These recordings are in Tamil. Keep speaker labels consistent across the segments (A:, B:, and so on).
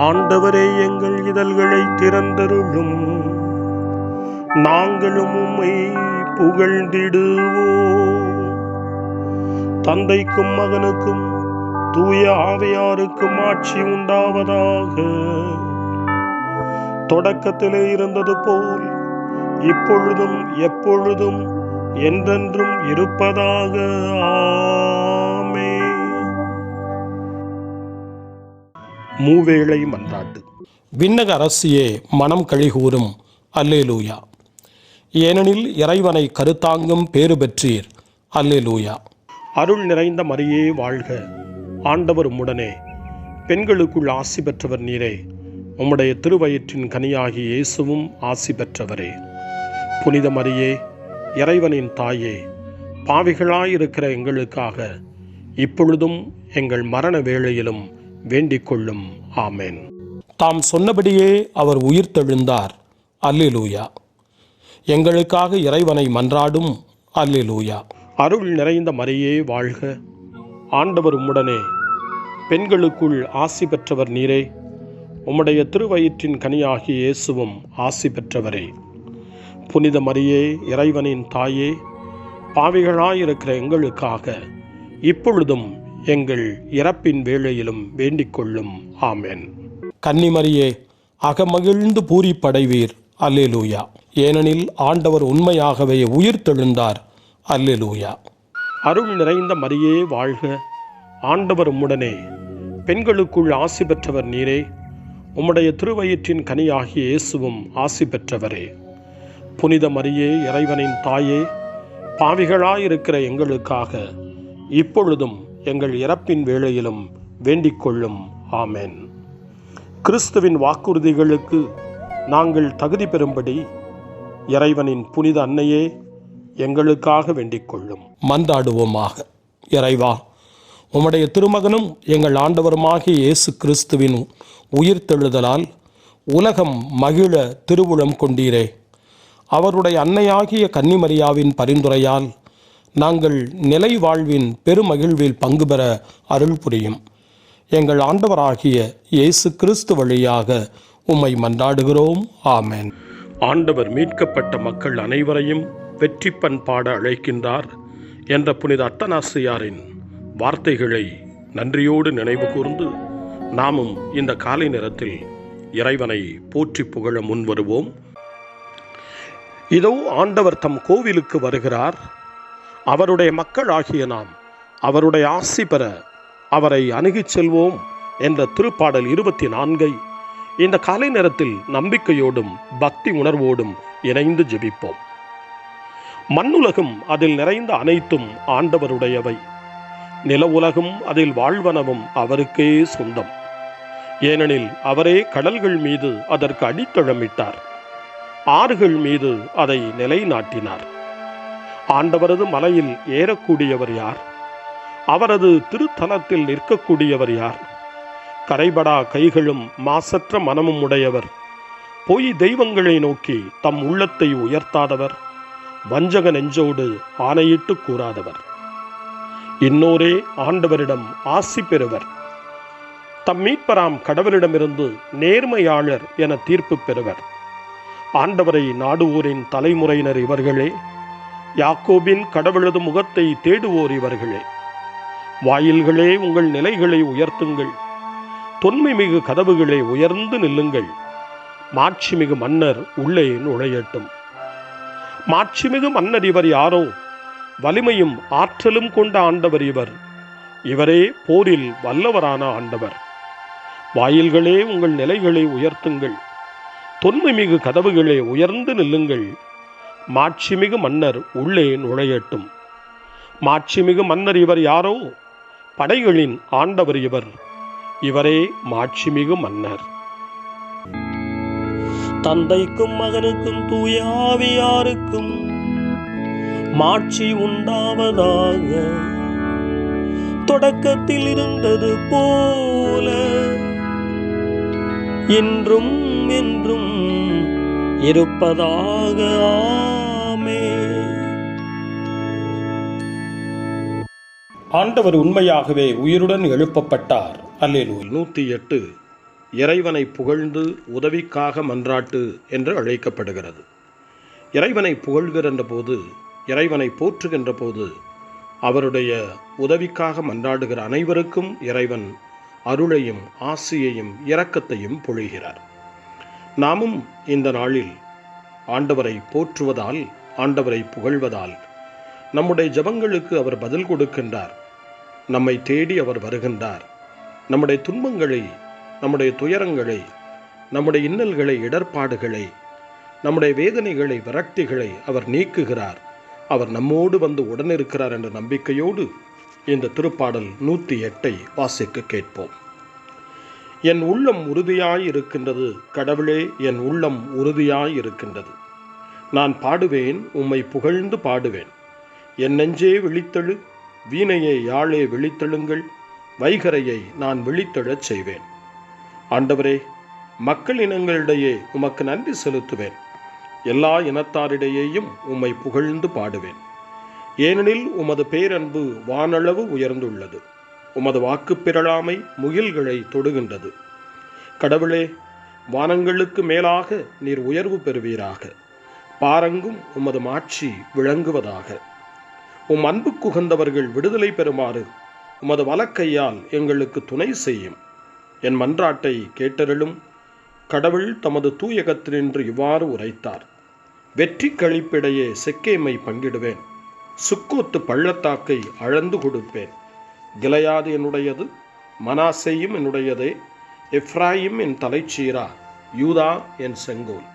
A: ஆண்டவரே, எங்கள் இதழ்களை திறந்தருளும், நாங்களும் உம்மை புகழ்ந்திடுவோம். தந்தைக்கும் மகனுக்கும் தூய ஆவியாருக்கும் ஆட்சி உண்டாவதாக. தொடக்கத்திலே இருந்தது போல் இப்பொழுதும் எப்பொழுதும் என்றென்றும் இருப்பதாக. ஆமென். மூவேளை மன்றாட்டு. விண்ணக அரசியே, மனம் கழிகூரும். அல்லேலூயா. ஏனெனில் இறைவனை கருத்தாங்கும் பேறு பெற்றீர். அல்லேலூயா. அருள் நிறைந்த மரியே வாழ்க, ஆண்டவர் உம்முடனே, பெண்களுக்குள் ஆசி பெற்றவர் நீரே. உம்முடைய திருவயிற்றின் கனியாகி இயேசுவும் ஆசி பெற்றவரே. புனித மரியே, இறைவனின் தாயே, பாவிகளாயிருக்கிற எங்களுக்காக இப்பொழுதும் எங்கள் மரண வேளையிலும் வேண்டிக் கொள்ளும். ஆமென். தாம் சொன்னபடியே அவர் உயிர்த்தெழுந்தார். அல்லேலூயா. எங்களுக்காக இறைவனை மன்றாடும். அல்லேலூயா. அருள் நிறைந்த மரியே வாழ்க, ஆண்டவர் உம்முடனே, பெண்களுக்குள் ஆசி பெற்றவர் நீரே. உம்முடைய திருவயிற்றின் கனியாகிய இயேசுவும் ஆசி பெற்றவரே. புனித மரியே, இறைவனின் தாயே, பாவிகளாயிருக்கிற எங்களுக்காக இப்பொழுதும் எங்கள் இறப்பின் வேளையிலும் வேண்டிக் கொள்ளும். ஆமென். கன்னிமரியே, அகமகிழ்ந்து பூரிப்படைவீர். அல்லேலூயா. ஏனெனில் ஆண்டவர் உண்மையாகவே உயிர்த்தெழுந்தார். அல்லேலூயா. அருள் நிறைந்த மரியே வாழ்க, ஆண்டவர் உம்முடனே, பெண்களுக்குள் ஆசி பெற்றவர் நீரே. உம்முடைய திருவயிற்றின் கனியாகிய இயேசுவும் ஆசி பெற்றவரே. புனித மரியே, இறைவனின் தாயே, பாவிகளாயிருக்கிற எங்களுக்காக இப்பொழுதும் எங்கள் இறப்பின் வேளையிலும் வேண்டிக் கொள்ளும். ஆமென். கிறிஸ்துவின் வாக்குறுதிகளுக்கு நாங்கள் தகுதி பெறும்படி இறைவனின் புனித அன்னையே, எங்களுக்காக வேண்டிக் கொள்ளும். மன்றாடுவோமாக. இறைவா, உம்முடைய திருமகனும் எங்கள் ஆண்டவருமாகிய இயேசு கிறிஸ்துவின் உயிர்த்தெழுதலால் உலகம் மகிழ திருவுளம் கொண்டீரே. அவருடைய அன்னையாகிய கன்னிமரியாவின் பரிந்துரையால் நாங்கள் நிலை வாழ்வின் பெருமகிழ்வில் பங்கு பெற அருள் புரியும். எங்கள் ஆண்டவராகிய இயேசு கிறிஸ்து வழியாக உம்மை மன்றாடுகிறோம். ஆமென். ஆண்டவர் மீட்கப்பட்ட மக்கள் அனைவரையும் வெற்றி பண்பாட அழைக்கின்றார் என்ற புனித அத்தனாசியாரின் வார்த்தைகளை நன்றியோடு நினைவு கூர்ந்து நாமும் இந்த காலை நேரத்தில் இறைவனை போற்றி புகழ முன்வருவோம். இதோ ஆண்டவர் தம் கோவிலுக்கு வருகிறார். அவருடைய மக்கள் ஆகிய நாம் அவருடைய ஆசி பெற அவரை அணுகிச் செல்வோம் என்ற திருப்பாடல் 24 இந்த காலை நேரத்தில் நம்பிக்கையோடும் பக்தி உணர்வோடும் இணைந்து ஜெபிப்போம். மண்ணுலகும் அதில் நிறைந்த அனைத்தும் ஆண்டவருடையவை. நில உலகும் அதில் வாழ்வனவும் அவருக்கே சொந்தம். ஏனெனில் அவரே கடல்கள் மீது அதற்கு அடித்தளமிட்டார், ஆறுகள் மீது அதை நிலைநாட்டினார். ஆண்டவரது மலையில் ஏறக்கூடியவர் யார்? அவரது திருத்தலத்தில் நிற்கக்கூடியவர் யார்? கரைபடா கைகளும் மாசற்ற மனமும் உடையவர், பொய் தெய்வங்களை நோக்கி தம் உள்ளத்தை உயர்த்தாதவர், வஞ்சக நெஞ்சோடு ஆணையிட்டு கூறாதவர். இன்னோரே ஆண்டவரிடம் ஆசி பெறுவர். தம் மீட்பராம் கடவுளிடமிருந்து நேர்மையாளர் என தீர்ப்பு பெறுவர். ஆண்டவரை நாடுவோரின் தலைமுறையினர் இவர்களே. யாக்கோபின் கடவுளது முகத்தை தேடுவோர் இவர்களே. வாயில்களே, உங்கள் நிலைகளை உயர்த்துங்கள். தொன்மை மிகு கதவுகளை உயர்ந்து நில்லுங்கள். மாட்சிமிகு மன்னர் உள்ளே நுழையட்டும். மாட்சிமிகு மன்னர் இவர் யாரோ? வலிமையும் ஆற்றலும் கொண்ட ஆண்டவர் இவர். இவரே போரில் வல்லவரான ஆண்டவர். வாயில்களே, உங்கள் நிலைகளை உயர்த்துங்கள். தொன்மை மிகு கதவுகளை உயர்ந்து நில்லுங்கள். மாட்சிமிகு மன்னர் உள்ளே நுழையட்டும். மாட்சிமிகு மன்னர் இவர் யாரோ? படைகளின் ஆண்டவர் இவர். இவரே மாட்சிமிகு மன்னர். தந்தைக்கும் மகனுக்கும் தூய ஆவியாருக்கும் மாட்சி உண்டாவதாக. தொடக்கத்தில் இருந்தது போல இன்றும் என்றும் இருப்பதாக. ஆமென். ஆண்டவர் உண்மையாகவே உயிருடன் எழுப்பப்பட்டார். அல்லேலூயா. 108
B: இறைவனை புகழ்ந்து உதவிக்காக மன்றாட்டு என்று அழைக்கப்படுகிறது. இறைவனை புகழ்கின்ற போது, இறைவனை போற்றுகின்ற போது, அவருடைய உதவிக்காக மன்றாடுகிற அனைவருக்கும் இறைவன் அருளையும் ஆசியையும் இரக்கத்தையும் பொழிகிறார். நாமும் இந்த நாளில் ஆண்டவரை போற்றுவதால், ஆண்டவரை புகழ்வதால் நம்முடைய ஜெபங்களுக்கு அவர் பதில் கொடுக்கின்றார். நம்மை தேடி அவர் வருகின்றார். நம்முடைய துன்பங்களை, நம்முடைய துயரங்களை, நம்முடைய இன்னல்களை, இடர்பாடுகளை, நம்முடைய வேதனைகளை, விரக்திகளை அவர் நீக்குகிறார். அவர் நம்மோடு வந்து உடனிருக்கிறார் என்ற நம்பிக்கையோடு இந்த திருப்பாடல் 108 வாசிக்க கேட்போம். என் உள்ளம் உறுதியாய் இருக்கின்றது, கடவுளே, என் உள்ளம் உறுதியாய் இருக்கின்றது. நான் பாடுவேன், உம்மை புகழ்ந்து பாடுவேன். என் நெஞ்சே விழித்தெழு, வீணையை யாழே விழித்தெழுங்கள், வைகரையை நான் விழித்தெழச் செய்வேன். ஆண்டவரே, மக்கள் இனங்களிடையே உமக்கு நன்றி செலுத்துவேன். எல்லா இனத்தாரிடையேயும் உம்மை புகழ்ந்து பாடுவேன். ஏனெனில் உமது பேரன்பு வானளவு உயர்ந்துள்ளது. உமது வாக்குப்பிரளாமை முகில்களை தொடுகின்றது. கடவுளே, வானங்களுக்கு மேலாக நீர் உயர்வு பெறுவீராக. பாரங்கும் உமது மாட்சி விளங்குவதாக. உம் அன்பு குகந்தவர்கள் விடுதலை பெறுமாறு உமது வலக்கையால் எங்களுக்கு துணை செய்யும். என் மன்றாட்டை கேட்டருளும். கடவுள் தமது தூயகத்தினின்று இவ்வாறு உரைத்தார். வெற்றி கழிப்பிடையே செக்கேமை பங்கிடுவேன். சுக்கோத்து பள்ளத்தாக்கை அளந்து கொடுப்பேன். கிளையாது என்னுடையது, மனாசேயும் என்னுடையதே. எப்ராயிம் என் தலைச்சீரா, யூதா என் செங்கோல்.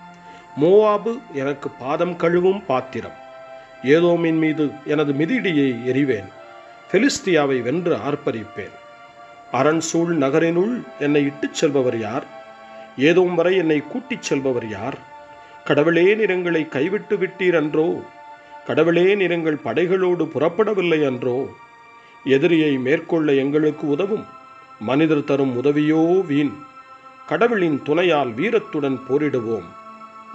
B: மோவாபு எனக்கு பாதம் கழுவும் பாத்திரம். ஏதோமின் மீது எனது மிதிடியை எறிவேன். பெலிஸ்தியாவை வென்று ஆர்ப்பரிப்பேன். அரண்சூழ் நகரினுள் என்னை இட்டுச் செல்பவர் யார்? ஏதோம் வரை என்னை கூட்டிச் செல்பவர் யார்? கடவுளே, நீர் எங்களை கைவிட்டு விட்டீர் அன்றோ? கடவுளே, நீர் எங்கள் படைகளோடு புறப்படவில்லை அன்றோ? எதிரியை மேற்கொள்ள எங்களுக்கு உதவும். மனிதர் தரும் உதவியோ வீண். கடவுளின் துணையால் வீரத்துடன் போரிடுவோம்.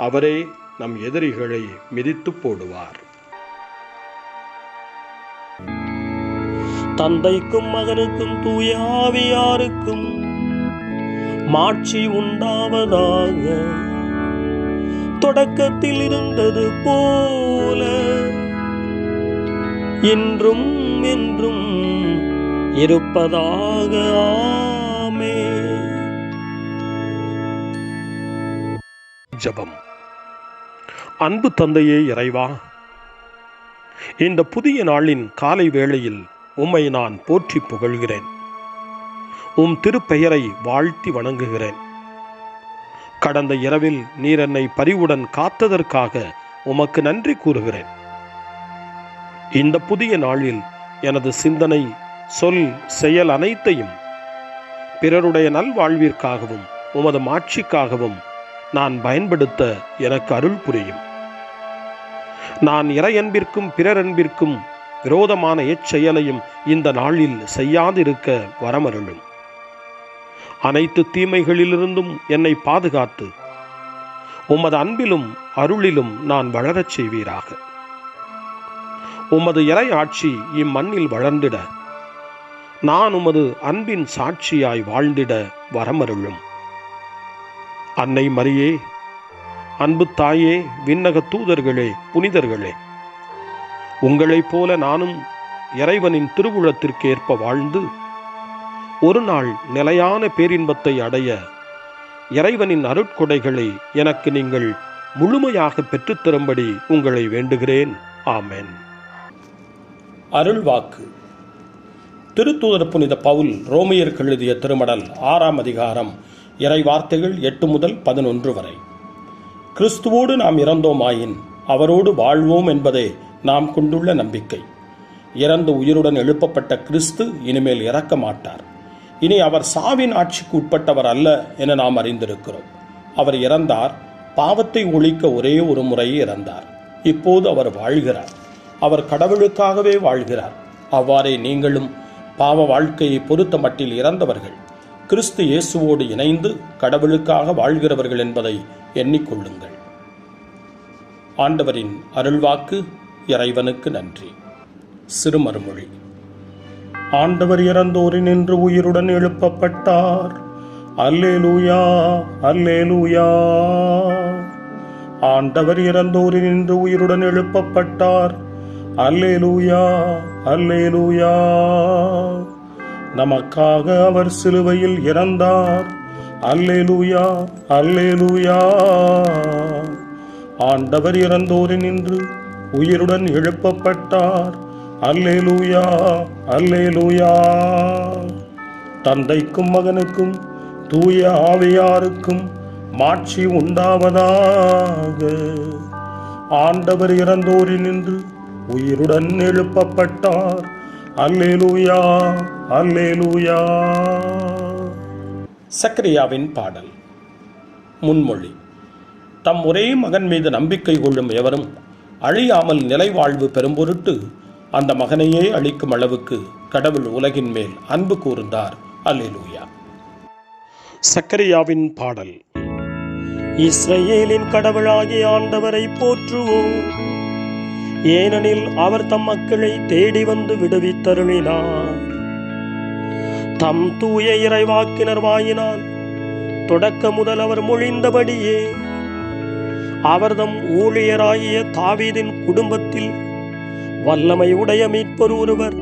B: அவரே நம் எதிரிகளை மிதித்து போடுவார்.
A: தந்தைக்கும் மகனுக்கும் தூய ஆவியாருக்கும் மாட்சி உண்டாவதாக. தொடக்கத்தில் இருந்தது போல இன்றும் என்றும் இருப்பதாக. ஆமென்.
B: ஜெபம். அன்பு தந்தையே இறைவா, இந்த புதிய நாளின் காலை வேளையில் உம்மை நான் போற்றி புகழ்கிறேன். உம் திருப்பெயரை வாழ்த்தி வணங்குகிறேன். கடந்த இரவில் நீர் என்னை பரிவுடன் காத்ததற்காக உமக்கு நன்றி கூறுகிறேன். இந்த புதிய நாளில் எனது சிந்தனை, சொல், செயல் அனைத்தையும் பிறருடைய நல்வாழ்விற்காகவும் உமது மாட்சிக்காகவும் நான் பயன்படுத்த எனக்கு அருள் புரியும். நான் இறையன்பிற்கும் பிறரன்பிற்கும் விரோதமான எச்செயலையும் இந்த நாளில் செய்யாதிருக்க வரமருளும். அனைத்து தீமைகளிலிருந்தும் என்னை பாதுகாத்து உமது அன்பிலும் அருளிலும் நான் வளரச் செய்வீராக. உமது இறை ஆட்சி இம்மண்ணில் வளர்ந்திட நான் உமது அன்பின் சாட்சியாய் வாழ்ந்திட வரமருளும். அன்னை மரியே, அன்பு தாயே, விண்ணக தூதர்களே, புனிதர்களே, உங்களைப் போல நானும் இறைவனின் திருவுளத்திற்கு ஏற்ப வாழ்ந்து ஒரு நாள் நிலையான பேரின்பத்தை அடைய இறைவனின் அருட்கொடைகளை எனக்கு நீங்கள் முழுமையாக பெற்றுத்தரும்படி உங்களை வேண்டுகிறேன். ஆமென். அருள்வாக்கு. திருத்தூதர் புனித பவுல் ரோமியருக்கு எழுதிய திருமடல் 6ஆம் அதிகாரம் இறை வார்த்தைகள் 8 முதல் 11 வரை. கிறிஸ்துவோடு நாம் இறந்தோமாயின் அவரோடு வாழ்வோம் என்பதே நாம் கொண்டுள்ள நம்பிக்கை. இறந்து உயிருடன் எழுப்பப்பட்ட கிறிஸ்து இனிமேல் இறக்க மாட்டார். இனி அவர் சாவின் ஆட்சிக்கு உட்பட்டவர் அல்ல என நாம் அறிந்திருக்கிறோம். அவர் இறந்தார், பாவத்தை ஒழிக்க ஒரே ஒரு முறை இறந்தார். இப்போது அவர் வாழ்கிறார். அவர் கடவுளுக்காகவே வாழ்கிறார். அவ்வாறே நீங்களும் பாவ வாழ்க்கையை பொறுத்த மட்டில் இறந்தவர்கள், கிறிஸ்து இயேசுவோடு இணைந்து கடவுளுக்காக வாழ்கிறவர்கள் என்பதை எண்ணிக்கொள்ளுங்கள். ஆண்டவரின் அருள்வாக்கு. இறைவனுக்கு நன்றி. சிறுமறுமொழி. ஆண்டவர் இறந்தோரினின்று உயிருடன் எழுப்பப்பட்டார். அல்லேலூயா, அல்லேலூயா. ஆண்டவர் இறந்தோரினின்று உயிருடன் எழுப்பப்பட்டார். அல்லேலூயா, அல்லேலூயா. நமக்காக அவர் சிலுவையில் இறந்தார். அல்லேலூயா, அல்லேலூயா. ஆண்டவர் இறந்தோரினின்று உயிருடன் எழுப்பப்பட்டார். அல்லேலூயா, அல்லேலூயா. தந்தைக்கும் மகனுக்கும் தூய ஆவியாருக்கும் மாட்சி உண்டாவதாக. ஆண்டவர் இறந்தோரினின்று உயிருடன் எழுப்பப்பட்டார். அல்லேலூயா, அல்லேலூயா. சக்கரியாவின் பாடல். முன்மொழி. தம் ஒரே மகன் மீது நம்பிக்கை கொள்ளும் எவரும் அழியாமல் நிலைவாழ்வு பெறும் பொருட்டு அந்த மகனையே அளிக்கும் அளவுக்கு கடவுள் உலகின் மேல் அன்பு கூர்ந்தார். அல்லேலூயா. சக்கரியாவின் பாடல்.
A: இஸ்ரவேலின் கடவுளாகிய ஆண்டவரை போற்றுவோம். ஏனெனில் அவர் தம் மக்களை தேடி வந்து விடுவித்தருளினார். தம் தூய இறைவாக்கினர் வாயினால் தொடக்க முதல் அவர் மொழிந்தபடியே அவர் தம் ஊழியராகிய தாவீதின் குடும்பத்தில் வல்லமை உடைய மீட்பர் ஒருவர்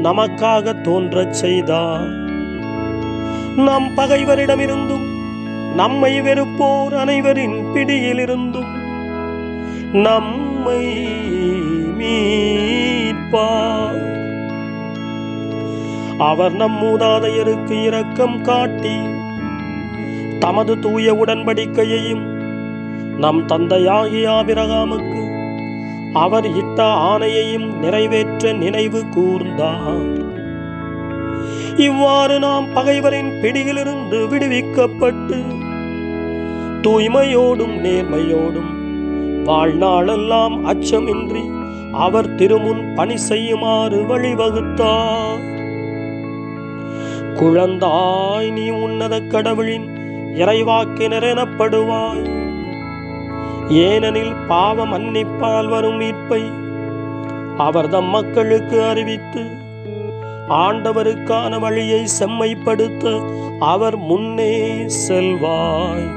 A: நமக்காக தோன்றச் செய்தார். நம் பகைவரிடமிருந்தும் நம்மை வெறுப்போர் அனைவரின் பிடியிலிருந்தும் நம்மை மீட்பார். அவர் நம் மூதாதையருக்கு இரக்கம் காட்டி தமது தூய உடன்படிக்கையையும் நம் தந்தையாகிய ஆபிரகாமுக்கு அவர் இட்ட ஆணையையும் நிறைவேற்ற நினைவு கூர்ந்தார். இவ்வாறு நாம் பகைவரின் பிடியிலிருந்து விடுவிக்கப்பட்டு தூய்மையோடும் நேர்மையோடும் வாழ்நாளெல்லாம் அச்சமின்றி அவர் திருமுன் பணி செய்யுமாறு வழிவகுத்தார். குழந்தாய், நீ உன்னத கடவுளின் இறைவாக்கினர் எனப்படுவாய். ஏனெனில் பாவ மன்னிப்பால் வரும் மீட்பை அவர் தம் மக்களுக்கு அறிவித்து ஆண்டவருக்கான வழியை செம்மைப்படுத்த அவர் முன்னே செல்வாய்.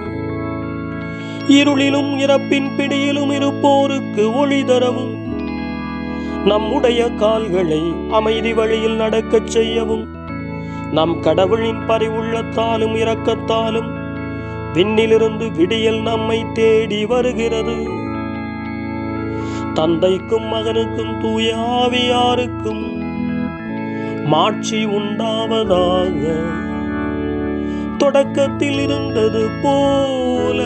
A: இருளிலும் இறப்பின் பிடியிலும் இருப்போருக்கு ஒளி தரவும் நம்முடைய கால்களை அமைதி வழியில் நடக்கச் செய்யவும் நம் கடவுளின் பரிவுள்ளத்தாலும் இரக்கத்தாலும் விண்ணிலிருந்து விடியல் நம்மை தேடி வருகிறது. தந்தைக்கும் மகனுக்கும் தூய ஆவியாருக்கும் மாட்சி உண்டாவதாக. தொடக்கத்தில் இருந்தது போல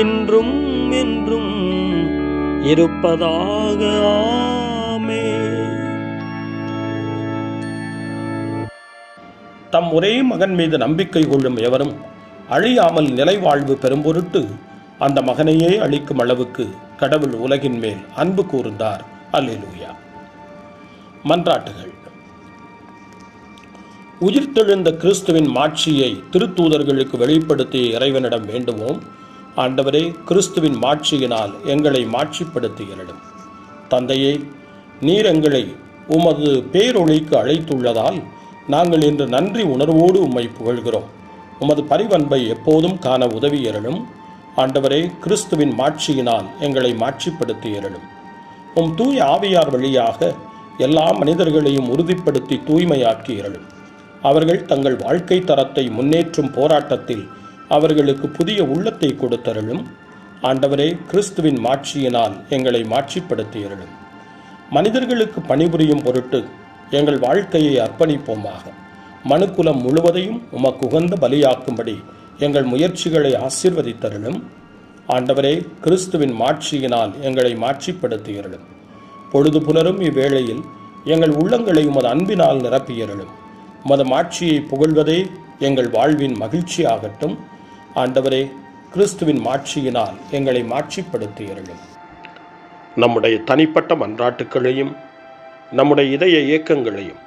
A: இன்றும் என்றும் இருப்பதாக. ஆமென்.
B: தம் ஒரே மகன் மீது நம்பிக்கை கொள்ளும் எவரும் அழியாமல் நிலைவாழ்வு பெறும் பொருட்டு அந்த மகனையே அளிக்கும் அளவுக்கு கடவுள் உலகின் மேல் அன்பு கூர்ந்தார். அல்லேலூயா. மன்றாட்டுகள். உயிர்த்தெழுந்த கிறிஸ்துவின் மாட்சியை திருத்தூதர்களுக்கு வெளிப்படுத்திய இறைவனிடம் வேண்டுவோம். ஆண்டவரே, கிறிஸ்துவின் மாட்சியினால் எங்களை மாட்சிப்படுத்துகிறோம். தந்தையே, நீர் எங்களை உமது பேரொளிக்கு அழைத்துள்ளதால் நாங்கள் இன்று நன்றி உணர்வோடு உம்மை புகழ்கிறோம். உமது பரிவன்பை எப்போதும் காண உதவியருளும். ஆண்டவரே, கிறிஸ்துவின் மாட்சியினால் எங்களை மாட்சிப்படுத்தியருளும். உம் தூய ஆவியார் வழியாக எல்லா மனிதர்களையும் உறுதிப்படுத்தி தூய்மையாக்கியருளும். அவர்கள் தங்கள் வாழ்க்கை தரத்தை முன்னேற்றும் போராட்டத்தில் அவர்களுக்கு புதிய உள்ளத்தை கொடுத்தருளும். ஆண்டவரே, கிறிஸ்துவின் மாட்சியினால் எங்களை மாட்சிப்படுத்தியருளும். மனிதர்களுக்கு பணிபுரியும் பொருட்டு எங்கள் வாழ்க்கையை அர்ப்பணிப்போமாக. மனுக்குலம் முழுவதையும் உமக்கு உகந்த பலியாக்கும்படி எங்கள் முயற்சிகளை ஆசீர்வதித்தருளும். ஆண்டவரே, கிறிஸ்துவின் மாட்சியினால் எங்களை மாட்சிப்படுத்தியருளும். பொழுது புலரும் இவ்வேளையில் எங்கள் உள்ளங்களை உமது அன்பினால் நிரப்பியருளும். உமது மாட்சியை புகழ்வதே எங்கள் வாழ்வின் மகிழ்ச்சியாகட்டும். ஆண்டவரே, கிறிஸ்துவின் மாட்சியினால் எங்களை மாட்சிப்படுத்தியருளும். நம்முடைய தனிப்பட்ட மன்றாட்டுக்களையும் நம்முடைய இதய இயக்கங்களையும்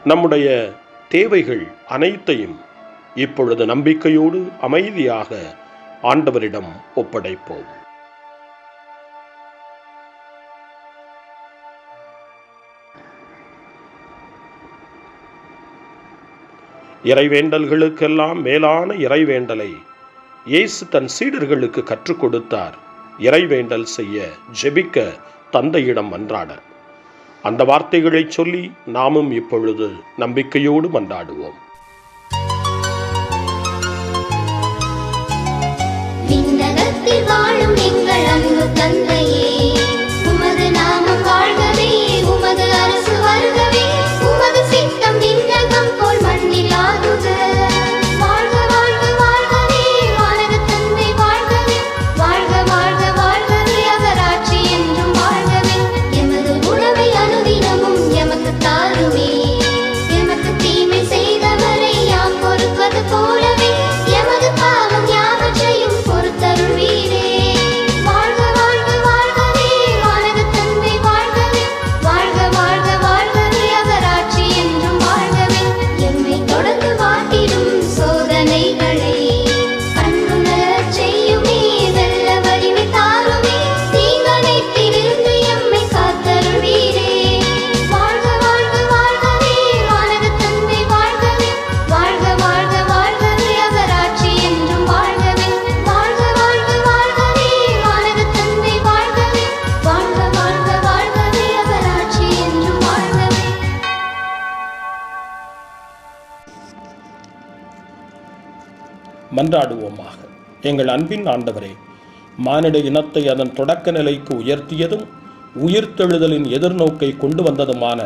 B: நம்முடைய தேவைகள் அனைத்தையும் இப்பொழுது நம்பிக்கையோடு அமைதியாக ஆண்டவரிடம் ஒப்படைப்போம். இறைவேண்டல்களுக்கெல்லாம் மேலான இறைவேண்டலை இயேசு தன் சீடர்களுக்கு கற்றுக் கொடுத்தார். இறைவேண்டல் செய்ய, ஜெபிக்க, தந்தையிடம் மன்றாட. அந்த வார்த்தைகளை சொல்லி நாமும் இப்பொழுது நம்பிக்கையோடு மன்றாடுவோம்.
C: விண்ணகத்தில் வாழும் எங்கள் அன்பு தந்தையே, உமது நாமம் வாழ்கவே, உமது அரசு வருகவே, உமது சித்தம் விண்ணகம் போல் மண்ணில் ஆகுக. வாழ்க வாழ்க வாழ்கவே வானக தந்தை வாழ்கவே, வாழ்க வாழ்க வாழ்கவே அகராட்சி என்றும் வாழ்கவே. எமது உணவை அனுதினமும் எமக்கு தாருமே, எமக்கு தீமை செய்தவரை யாம் பொறுப்பது போலவே எமது பாவம் யாவற்றையும் பொறுத்தருள்வீரே. வாழ்க வாழ்க வாழ்கவே வானக தந்தை வாழ்கவே, வாழ்க வாழ்க வாழ்கவே அகராட்சி என்றும் வாழ்கவே. எம்மை தொடர்ந்து வாட்டிடும் சோதனைகளை கண்டுணரச் செய்யுமே, வெல்ல வலிமை தாருமே, தீங்கனைத்திலிருந்து எம்மை காத்தருள்வீரே. வாழ்க வாழ்க வாழ்கவே வானக தந்தை வாழ்கவே, வாழ்க வாழ்க வாழ்கவே அகராட்சி என்றும் வாழ்கவே. வாழ்க வாழ்க வாழ்கவே வானக தந்தை வாழ்கவே, வாழ்க வாழ்க வாழ்கவே அகராட்சி என்றும் வாழ்கவே.
B: மன்றாடுவோமாக. எங்கள் அன்பின் ஆண்டவரே, மானிட இனத்தை அதன் தொடக்க நிலைக்கு உயர்த்தியதும் உயிர்த்தெழுதலின் எதிர்நோக்கை கொண்டு வந்ததுமான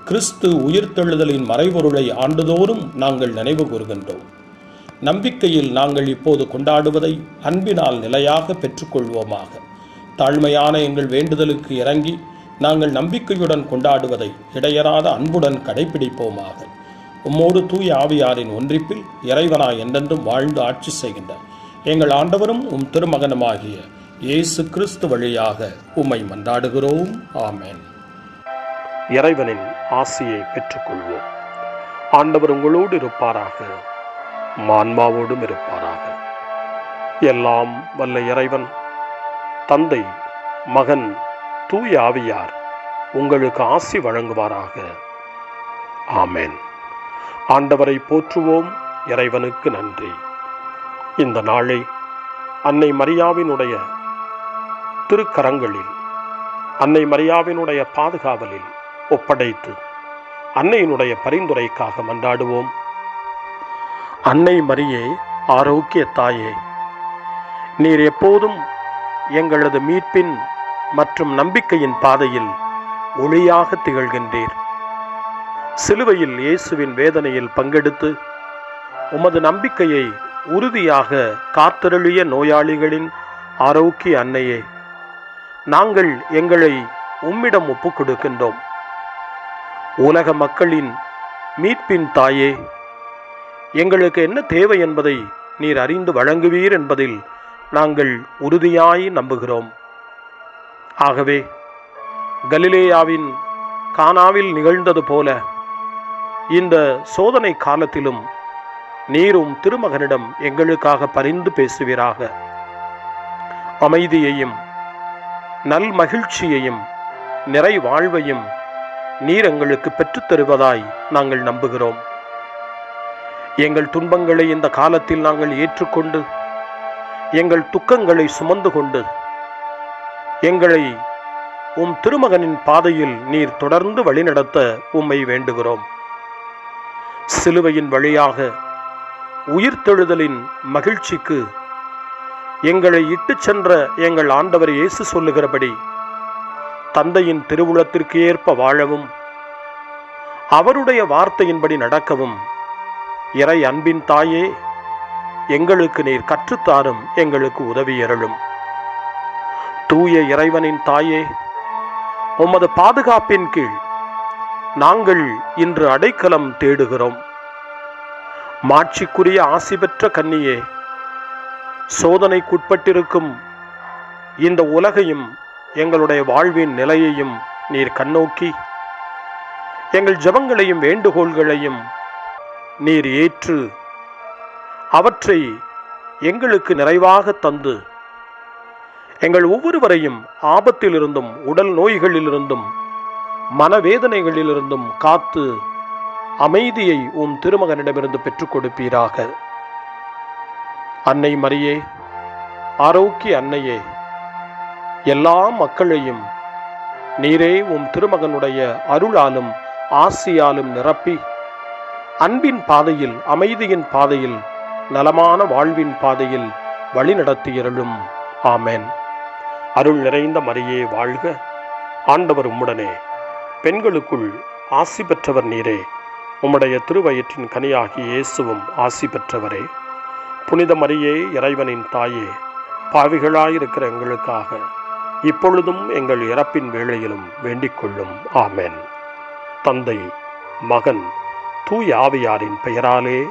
B: கிறிஸ்து உயிர்த்தெழுதலின் மறைபொருளை ஆண்டுதோறும் நாங்கள் நினைவு கூறுகின்றோம். நம்பிக்கையில் நாங்கள் இப்போது கொண்டாடுவதை அன்பினால் நிலையாக பெற்றுக்கொள்வோமாக. தாழ்மையான எங்கள் வேண்டுதலுக்கு இறங்கி நாங்கள் நம்பிக்கையுடன் கொண்டாடுவதை இடையறாத அன்புடன் கடைபிடிப்போமாக. உம்மோடு தூய ஆவியாரின் ஒன்றிப்பில் இறைவனாய் என்றென்றும் வாழ்ந்து ஆட்சி செய்கின்ற எங்கள் ஆண்டவரும் உம் திருமகனுமாகிய இயேசு கிறிஸ்து வழியாக உம்மை மன்றாடுகிறோம். ஆமென். இறைவனின் ஆசியை பெற்றுக்கொள்வோம். ஆண்டவர் உங்களோடு இருப்பாராக, ஆன்மாவோடும் இருப்பாராக. எல்லாம் வல்ல இறைவன் தந்தை, மகன், தூய ஆவியார் உங்களுக்கு ஆசி வழங்குவாராக. ஆமென். ஆண்டவரை போற்றுவோம். இறைவனுக்கு நன்றி. இந்த நாளை அன்னை மரியாவினுடைய திருக்கரங்களில், அன்னை மரியாவினுடைய பாதுகாவலில் ஒப்படைத்து அன்னையினுடைய பரிந்துரைக்காக மன்றாடுவோம். அன்னை மரியே, ஆரோக்கிய தாயே, நீர் எப்போதும் எங்களது மீட்பின் மற்றும் நம்பிக்கையின் பாதையில் ஒளியாக திகழ்கின்றீர். சிலுவையில் இயேசுவின் வேதனையில் பங்கெடுத்து உமது நம்பிக்கையை உறுதியாக காத்தருளிய நோயாளிகளின் ஆரோக்கிய அன்னையே, நாங்கள் எங்களை உம்மிடம் ஒப்புக் கொடுக்கின்றோம். உலக மக்களின் மீட்பின் தாயே, எங்களுக்கு என்ன தேவை என்பதை நீர் அறிந்து வழங்குவீர் என்பதில் நாங்கள் உறுதியாய் நம்புகிறோம். ஆகவே கலிலேயாவின் கானாவில் நிகழ்ந்தது போல இந்த சோதனை காலத்திலும் நீரும் திருமகனிடம் எங்களுக்காக பரிந்து பேசுவீராக. அமைதியையும் நல் மகிழ்ச்சியையும் நிறை வாழ்வையும் நீர் எங்களுக்கு பெற்றுத் தருவதாய் நாங்கள் நம்புகிறோம். எங்கள் துன்பங்களை இந்த காலத்தில் நாங்கள் ஏற்றுக்கொண்டு, எங்கள் துக்கங்களை சுமந்து கொண்டு, எங்களை உம் திருமகனின் பாதையில் நீர் தொடர்ந்து வழிநடத்த உம்மை வேண்டுகிறோம். சிலுவையின் வழியாக உயிர்த்தெழுதலின் மகிழ்ச்சிக்கு எங்களை இட்டுச் சென்ற எங்கள் ஆண்டவர் இயேசு சொல்லுகிறபடி தந்தையின் திருவுளத்திற்கு ஏற்ப வாழவும், அவருடைய வார்த்தையின்படி நடக்கவும் இறை அன்பின் தாயே, எங்களுக்கு நீர் கற்றுத்தாரும், எங்களுக்கு உதவியருளும். தூய இறைவனின் தாயே, உமது பாதுகாப்பின் கீழ் நாங்கள் இன்று அடைக்கலம் தேடுகிறோம். மாட்சிக்குரிய ஆசி பெற்ற கன்னியே, சோதனைக்குட்பட்டிருக்கும் இந்த உலகையும் எங்களுடைய வாழ்வின் நிலையையும் நீர் கண்ணோக்கி எங்கள் ஜெபங்களையும் வேண்டுகோள்களையும் நீர் ஏற்று அவற்றை எங்களுக்கு நிறைவாக தந்து எங்கள் ஒவ்வொருவரையும் ஆபத்திலிருந்தும் உடல் நோய்களிலிருந்தும் மனவேதனைகளிலிருந்தும் காத்து அமைதியை உம் திருமகனிடமிருந்து பெற்றுக் கொடுப்பீராக. அன்னை மரியே, ஆரோக்கிய அன்னையே, எல்லா மக்களையும் நீரே உம் திருமகனுடைய அருளாலும் ஆசியாலும் நிரப்பி அன்பின் பாதையில், அமைதியின் பாதையில், நலமான வாழ்வின் பாதையில் வழிநடத்தியருளும். ஆமென். அருள் நிறைந்த மரியே வாழ்க, ஆண்டவர் உம்முடனே, பெண்களுக்குள் ஆசி பெற்றவர் நீரே, உம்முடைய திருவயிற்றின் கனியாகிய இயேசுவும் ஆசி பெற்றவரே. புனித மரியே, இறைவனின் தாயே, பாவிகளாயிருக்கிற எங்களுக்காக இப்பொழுதும் எங்கள் இறப்பின் வேளையிலும் வேண்டிக் கொள்ளும். ஆமென். தந்தை, மகன், தூய ஆவியாரின் பெயராலே